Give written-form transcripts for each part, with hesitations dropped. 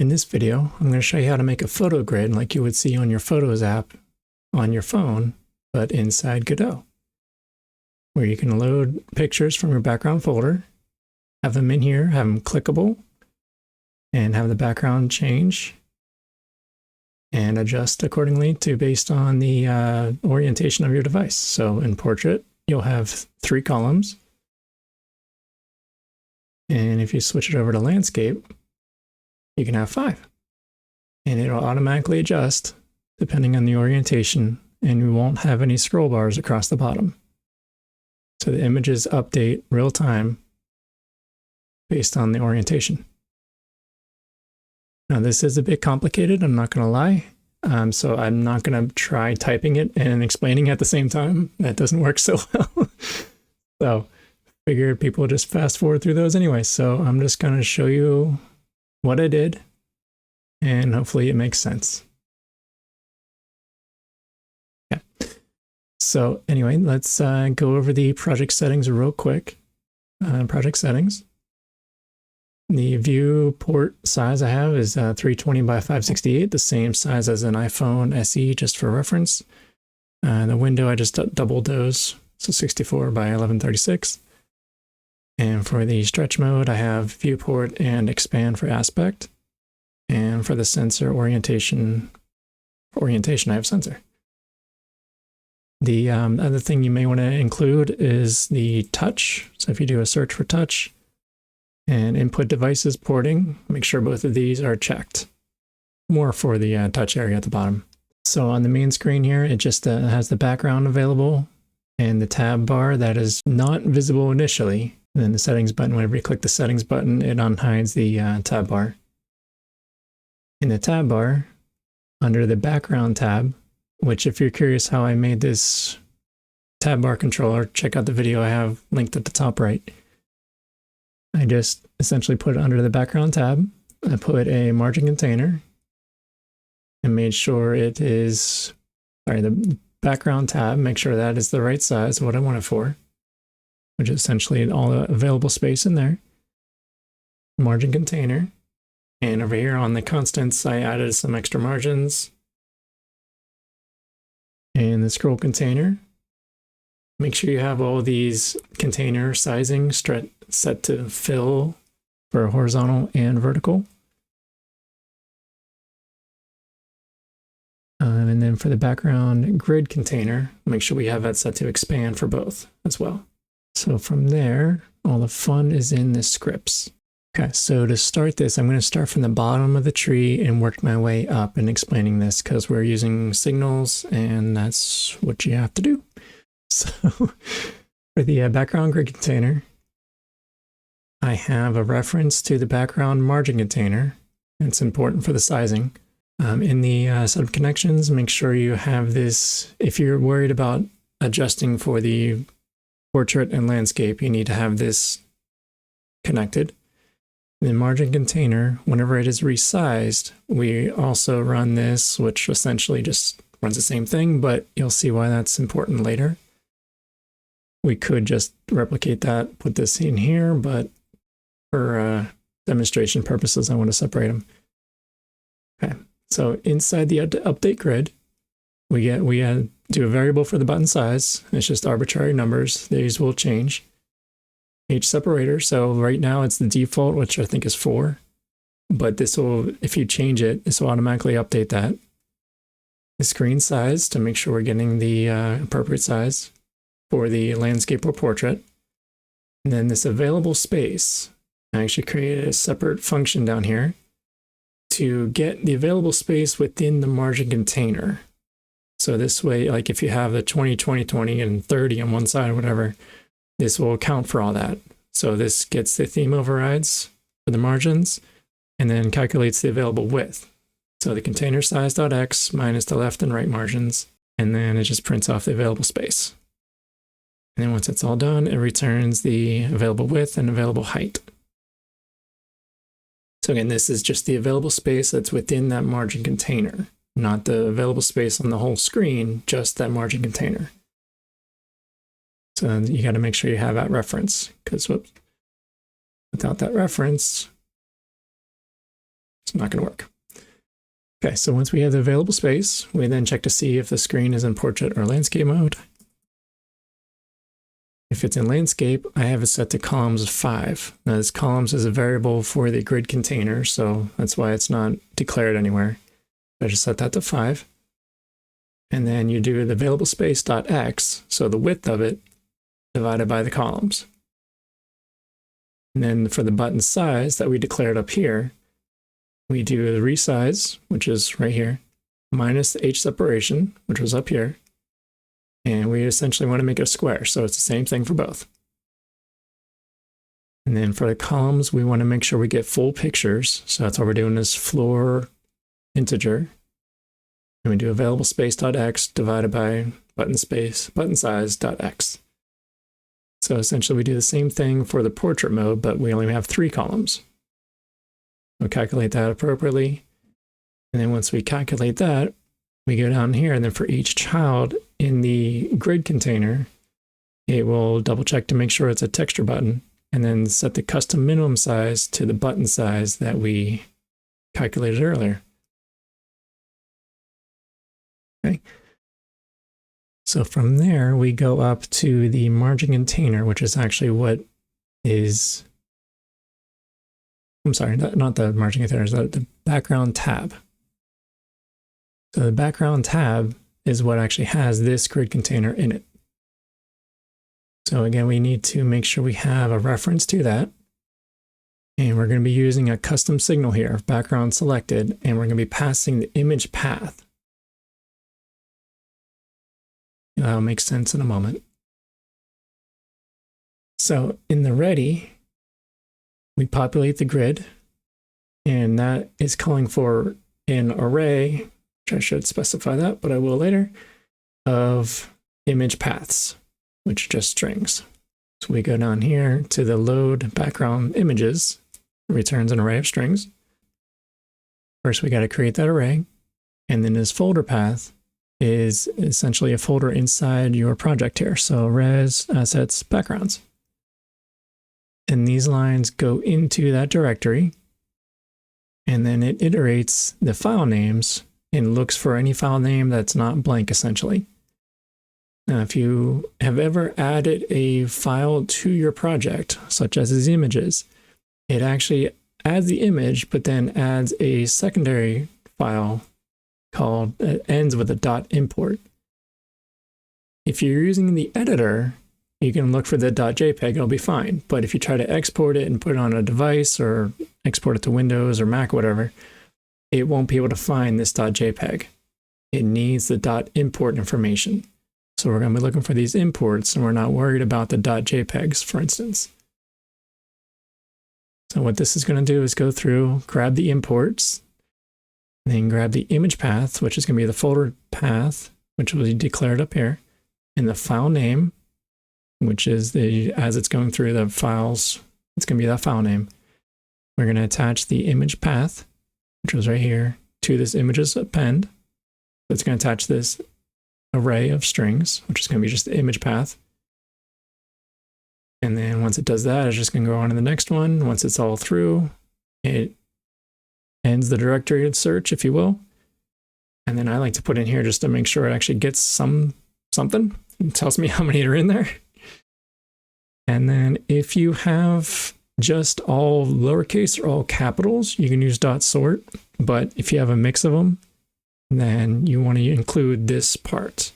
In this video, I'm going to show you how to make a photo grid like you would see on your Photos app on your phone, but inside Godot, where you can load pictures from your background folder, have them in here, have them clickable, and have the background change and adjust accordingly to based on the orientation of your device. So in Portrait, you'll have 3 columns. And if you switch it over to Landscape, you can have 5. And it'll automatically adjust depending on the orientation, and you won't have any scroll bars across the bottom. So the images update real time based on the orientation. Now this is a bit complicated, I'm not going to lie. So I'm not going to try typing it and explaining it at the same time. That doesn't work so well. So figured people just fast forward through those anyway. So I'm just going to show you what I did, and hopefully it makes sense. Okay. So anyway, let's go over the project settings real quick. Project settings. The viewport size I have is 320 by 568, the same size as an iPhone SE, just for reference. The window, I just doubled those, so 64 by 1136. And for the stretch mode, I have viewport and expand for aspect. And for the sensor orientation, I have sensor. The other thing you may want to include is the touch. So if you do a search for touch and input devices porting, make sure both of these are checked. More for the touch area at the bottom. So on the main screen here, it just has the background available and the tab bar that is not visible initially. And then the settings button, whenever you click the settings button, it unhides the tab bar. In the tab bar, under the background tab, which if you're curious how I made this tab bar controller, check out the video I have linked at the top right. I just essentially put it under the background tab. I put a margin container and made sure it is, the background tab, make sure that is the right size, what I want it for, which is essentially all the available space in there. Margin container. And over here on the constants, I added some extra margins. And the scroll container. Make sure you have all these container sizing set to fill for horizontal and vertical. And then for the background grid container, make sure we have that set to expand for both as well. So from there, all the fun is in the scripts. Okay, so to start this, I'm going to start from the bottom of the tree and work my way up in explaining this because we're using signals and that's what you have to do. So for the background grid container, I have a reference to the background margin container. It's important for the sizing. In the set of connections, make sure you have this. If you're worried about adjusting for the portrait and landscape, you need to have this connected. The margin container, whenever it is resized, we also run this, which essentially just runs the same thing, but you'll see why that's important later. We could just replicate that, put this in here, but for demonstration purposes, I want to separate them. Okay, so inside the update grid, we do a variable for the button size. It's just arbitrary numbers. These will change. H separator. So right now it's the default, which I think is 4. But this will, if you change it, this will automatically update that. The screen size to make sure we're getting the appropriate size for the landscape or portrait. And then this available space. I actually created a separate function down here to get the available space within the margin container. So this way, like if you have the 20, 20, 20 and 30 on one side or whatever, this will account for all that. So this gets the theme overrides for the margins and then calculates the available width. So the container size.x minus the left and right margins, and then it just prints off the available space. And then once it's all done, it returns the available width and available height. So again, this is just the available space that's within that margin container, not the available space on the whole screen, just that margin container. So you got to make sure you have that reference, because without that reference, It's not going to work. Okay, so once we have the available space, we then check to see if the screen is in portrait or landscape mode. If it's in landscape, I have it set to columns 5. Now this columns is a variable for the grid container, so that's why it's not declared anywhere. I just set that to 5. And then you do the available space.x, so the width of it, divided by the columns. And then for the button size that we declared up here, we do the resize, which is right here, minus the h separation, which was up here. And we essentially want to make it a square, so it's the same thing for both. And then for the columns, we want to make sure we get full pictures. So that's what we're doing is floor integer. And we do available space.x divided by button size.x. So essentially we do the same thing for the portrait mode, but we only have 3 columns. We'll calculate that appropriately. And then once we calculate that, we go down here, and then for each child in the grid container, it will double check to make sure it's a texture button, and then set the custom minimum size to the button size that we calculated earlier. Okay. So from there, we go up to the margin container, which is actually what is, I'm sorry, not the margin container, it's the background tab. So the background tab is what actually has this grid container in it. So again, we need to make sure we have a reference to that. And we're going to be using a custom signal here, background selected, and we're going to be passing the image path. That'll make sense in a moment. So in the ready, we populate the grid, and that is calling for an array, which I should specify that, but I will later, of image paths, which are just strings. So we go down here to the load background images, it returns an array of strings. First, we got to create that array, and then this folder path is essentially a folder inside your project here. So res, assets, backgrounds. And these lines go into that directory, and then it iterates the file names and looks for any file name that's not blank, essentially. Now, if you have ever added a file to your project, such as these images, it actually adds the image, but then adds a secondary file called, ends with a .import. If you're using the editor, you can look for the .jpeg, it'll be fine. But if you try to export it and put it on a device or export it to Windows or Mac or whatever, it won't be able to find this .jpeg. It needs the .import information. So we're going to be looking for these imports, and we're not worried about the .jpegs, for instance. So what this is going to do is go through, grab the imports, and then grab the image path, which is going to be the folder path, which will be declared up here, and the file name, which is the, as it's going through the files, it's going to be that file name. We're going to attach the image path, which was right here, to this images append. So it's going to attach this array of strings, which is going to be just the image path. And then once it does that, it's just going to go on to the next one. Once it's all through, it ends the directory search, if you will. And then I like to put in here just to make sure it actually gets something. It tells me how many are in there. And then if you have just all lowercase or all capitals, you can use .sort. But if you have a mix of them, then you want to include this part.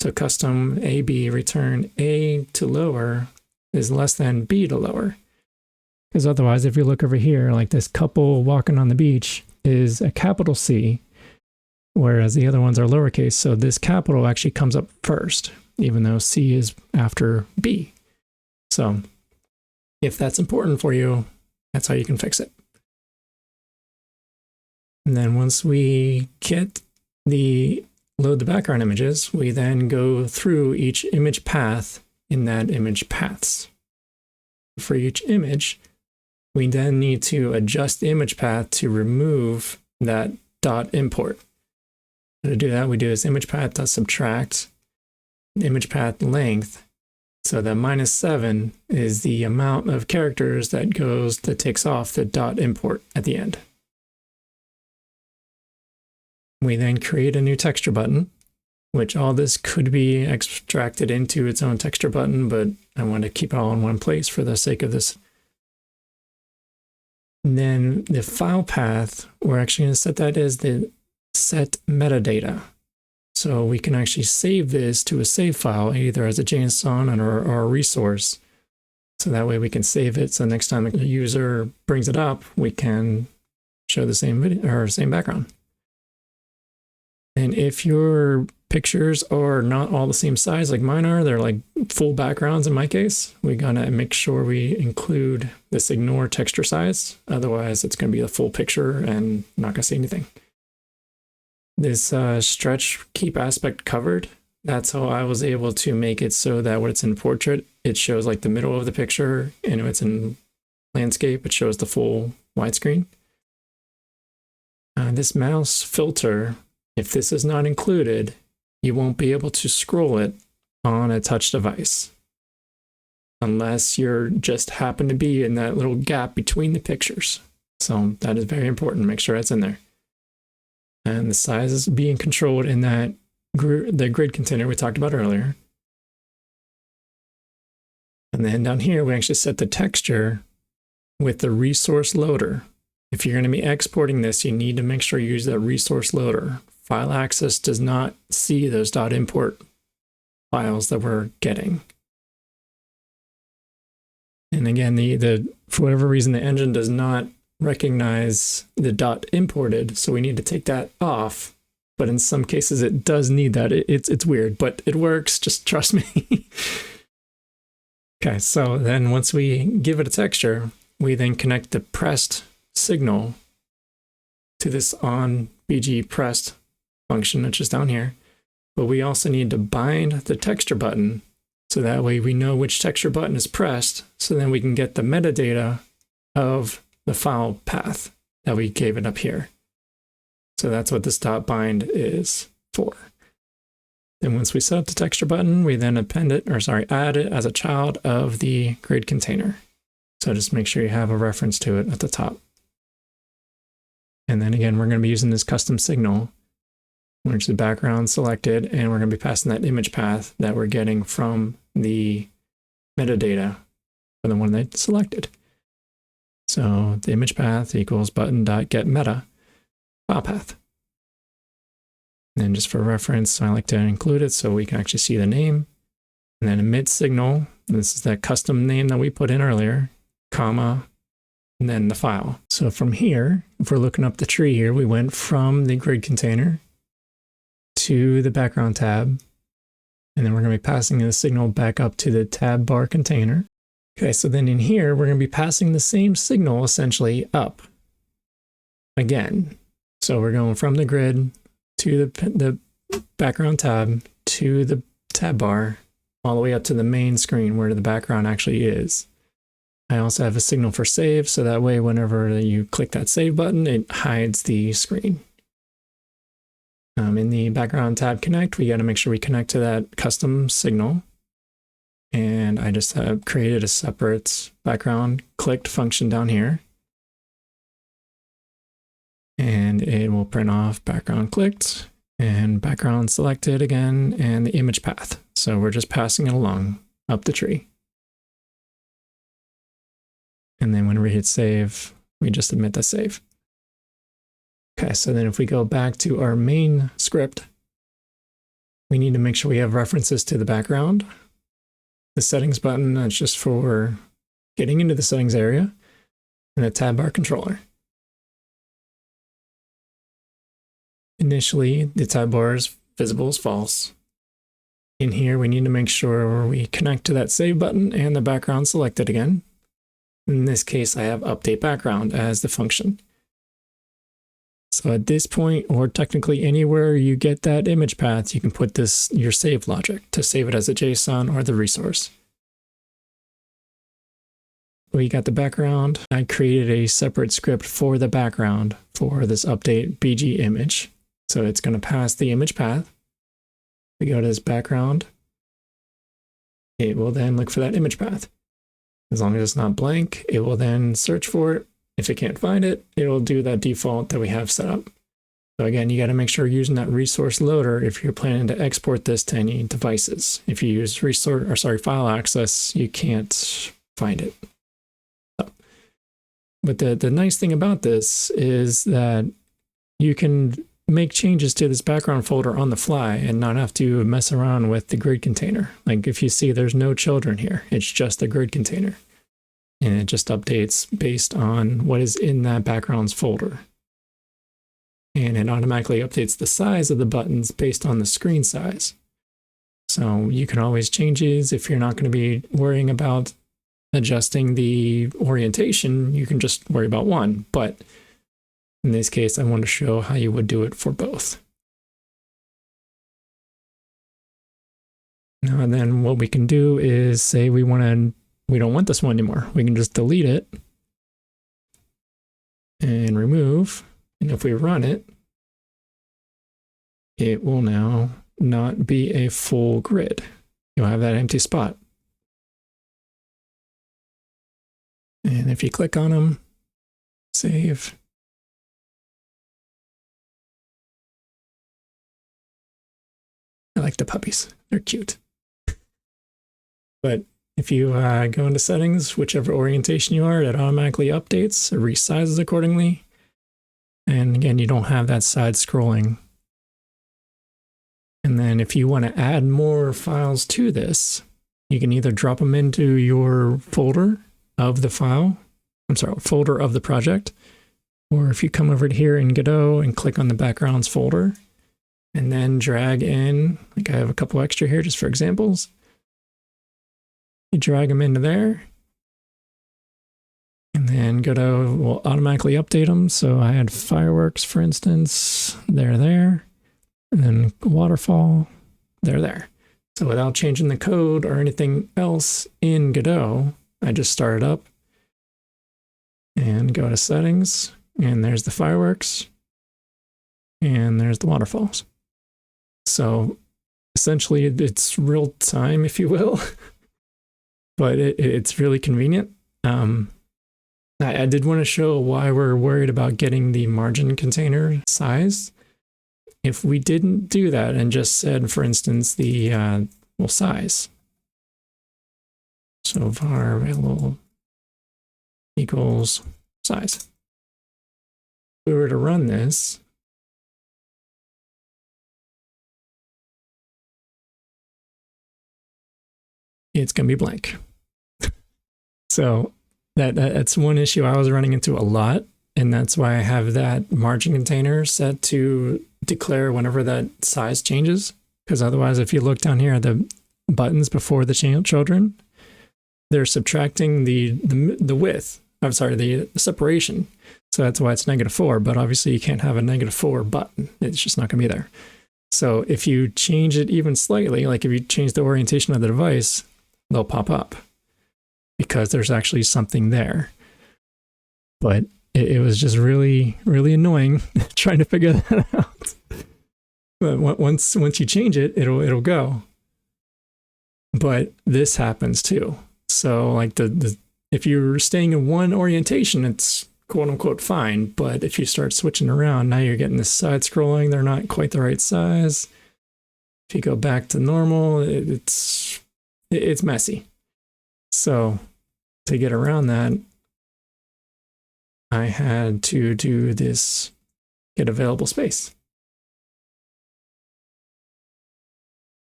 So custom AB return A to lower is less than B to lower. Because otherwise, if you look over here, like this couple walking on the beach is a capital C, whereas the other ones are lowercase. So this capital actually comes up first, even though C is after B. So if that's important for you, that's how you can fix it. And then once we get load the background images, we then go through each image path in that image paths. For each image, we then need to adjust the image path to remove that .import. To do that, we do this image path subtract image path length. So the -7 is the amount of characters that takes off the .import at the end. We then create a new texture button, which all this could be extracted into its own texture button, but I want to keep it all in one place for the sake of this. And then the file path, we're actually going to set that as the set metadata. So we can actually save this to a save file, either as a JSON or a resource. So that way we can save it. So next time a user brings it up, we can show the same video or same background. And if your pictures are not all the same size like mine are, they're like full backgrounds in my case, we gotta make sure we include this ignore texture size. Otherwise it's gonna be the full picture and not gonna see anything. This stretch keep aspect covered, that's how I was able to make it so that when it's in portrait, it shows like the middle of the picture, and when it's in landscape, it shows the full widescreen. This mouse filter, if this is not included, you won't be able to scroll it on a touch device unless you're just happen to be in that little gap between the pictures. So that is very important. Make sure that's in there. And the size is being controlled in that the grid container we talked about earlier. And then down here, we actually set the texture with the resource loader. If you're going to be exporting this, you need to make sure you use that resource loader. File access does not see those .import files that we're getting. And again, for whatever reason, the engine does not recognize the .imported, so we need to take that off. But in some cases, it does need that. It's weird, but it works. Just trust me. Okay, so then once we give it a texture, we then connect the pressed signal to this on BG pressed function, which is down here. But we also need to bind the texture button, so that way we know which texture button is pressed, so then we can get the metadata of the file path that we gave it up here. So that's what this .bind is for. Then once we set up the texture button, we then add it as a child of the grid container. So just make sure you have a reference to it at the top. And then again, we're going to be using this custom signal, which is the background selected, and we're going to be passing that image path that we're getting from the metadata for the one they selected. So the image path equals button.getMeta file path. And then just for reference, I like to include it so we can actually see the name. And then emit signal, this is that custom name that we put in earlier, comma, and then the file. So from here, if we're looking up the tree here, we went from the grid container to the background tab, and then we're going to be passing the signal back up to the tab bar container. Okay, so then in here, we're going to be passing the same signal essentially up again. So we're going from the grid to the background tab to the tab bar, all the way up to the main screen where the background actually is. I also have a signal for save, so that way whenever you click that save button, it hides the screen. In the background tab connect, we got to make sure we connect to that custom signal. And I just have created a separate background clicked function down here. And it will print off background clicked and background selected again and the image path. So we're just passing it along up the tree. And then when we hit save, we just emit the save. Okay, so then if we go back to our main script, we need to make sure we have references to the background. The settings button, that's just for getting into the settings area, and the tab bar controller. Initially, the tab bar is visible as false. In here, we need to make sure we connect to that save button and the background selected again. In this case, I have update background as the function. So at this point, or technically anywhere you get that image path, you can put this your save logic to save it as a JSON or the resource. We got the background. I created a separate script for the background for this update BG image. So it's going to pass the image path. We go to this background. It will then look for that image path. As long as it's not blank, it will then search for it. If it can't find it, it will do that default that we have set up. So again, you got to make sure you're using that resource loader if you're planning to export this to any devices. If you use file access, you can't find it. So, but the nice thing about this is that you can make changes to this background folder on the fly and not have to mess around with the grid container. Like if you see there's no children here, it's just a grid container. And it just updates based on what is in that backgrounds folder. And it automatically updates the size of the buttons based on the screen size. So you can always change these. If you're not going to be worrying about adjusting the orientation, you can just worry about one. But in this case, I want to show how you would do it for both. Now, and then what we can do is say we don't want this one anymore. We can just delete it and remove. And if we run it, it will now not be a full grid. You'll have that empty spot. And if you click on them, save. I like the puppies. They're cute. But if you go into settings, whichever orientation you are, it automatically updates, it resizes accordingly. And again, you don't have that side scrolling. And then if you want to add more files to this, you can either drop them into your folder of the folder of the project. Or if you come over here in Godot and click on the backgrounds folder, and then drag in, like I have a couple extra here just for examples. You drag them into there. And then Godot will automatically update them. So I had fireworks, for instance, they're there. And then waterfall, they're there. So without changing the code or anything else in Godot, I just start it up and go to settings. And there's the fireworks. And there's the waterfalls. So essentially it's real time, if you will. But it's really convenient. I did want to show why we're worried about getting the margin container size. If we didn't do that and just said, for instance, the size. So var available equals size. If we were to run this, it's going to be blank. So that's one issue I was running into a lot, and that's why I have that margin container set to declare whenever that size changes, because otherwise if you look down here at the buttons before the children, they're subtracting the width, the separation. So that's why it's -4, but obviously you can't have a -4 button. It's just not going to be there. So if you change it even slightly, like if you change the orientation of the device, they'll pop up because there's actually something there. But it was just really, really annoying trying to figure that out. But once you change it, it'll go. But this happens too. So like if you're staying in one orientation, it's quote unquote fine. But if you start switching around, now you're getting this side scrolling. They're not quite the right size. If you go back to normal, it's messy. So to get around that, I had to do this get available space,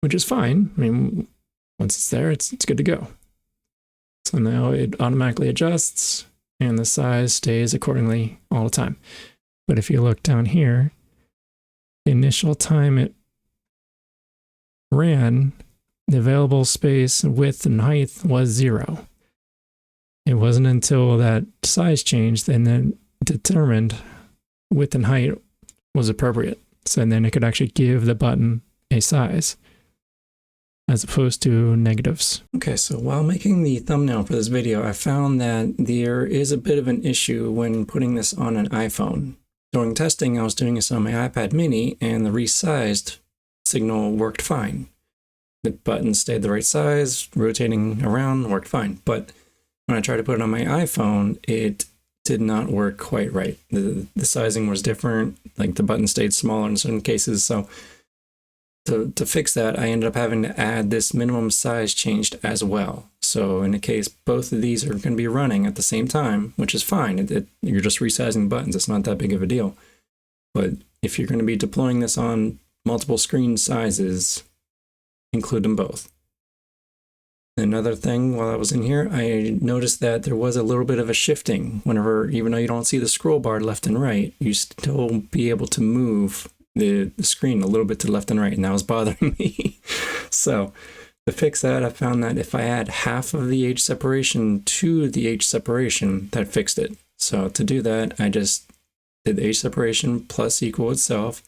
which is fine. I mean, once it's there, it's good to go. So now it automatically adjusts and the size stays accordingly all the time. But if you look down here, the initial time it ran, the available space, width, and height was 0. It wasn't until that size changed and then determined width and height was appropriate. So then it could actually give the button a size as opposed to negatives. Okay, so while making the thumbnail for this video, I found that there is a bit of an issue when putting this on an iPhone. During testing, I was doing this on my iPad mini and the resized signal worked fine. The button stayed the right size, rotating around worked fine. But when I tried to put it on my iPhone, it did not work quite right. The sizing was different, like the button stayed smaller in certain cases. So to fix that, I ended up having to add this minimum size changed as well. So in a case both of these are going to be running at the same time, which is fine. You're just resizing buttons. It's not that big of a deal. But if you're going to be deploying this on multiple screen sizes, include them both. Another thing, while I was in here, I noticed that there was a little bit of a shifting whenever, even though you don't see the scroll bar left and right, you still be able to move the screen a little bit to left and right, and that was bothering me. So to fix that, I found that if I add half of the age separation to the age separation, that fixed it. So to do that, I just did the age separation plus equal itself,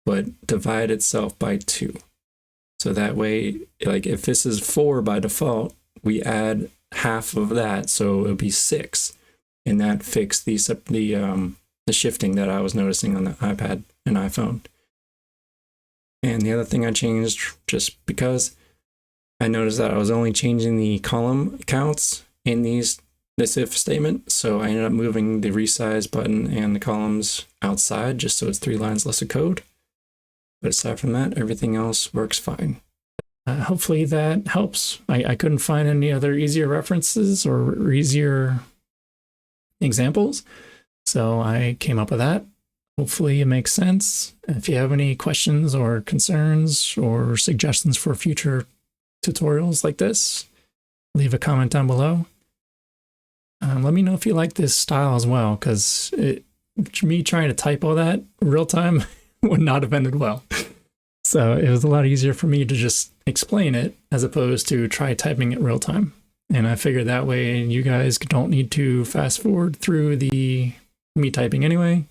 but divide itself by 2. So that way, like if this is 4 by default, we add half of that, so it'll be 6, and that fixed the shifting that I was noticing on the iPad and iPhone. And the other thing I changed, just because I noticed that I was only changing the column counts in this if statement, so I ended up moving the resize button and the columns outside just so it's 3 lines less of code. But aside from that, everything else works fine. Hopefully that helps. I couldn't find any other easier references or easier examples, so I came up with that. Hopefully it makes sense. If you have any questions or concerns or suggestions for future tutorials like this, leave a comment down below. Let me know if you like this style as well, because me trying to type all that real time would not have ended well. So it was a lot easier for me to just explain it as opposed to try typing it real time. And I figured that way you guys don't need to fast forward through me typing anyway.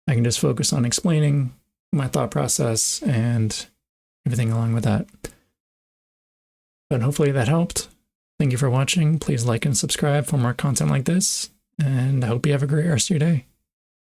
I can just focus on explaining my thought process and everything along with that. But hopefully that helped. Thank you for watching. Please like and subscribe for more content like this, and I hope you have a great rest of your day.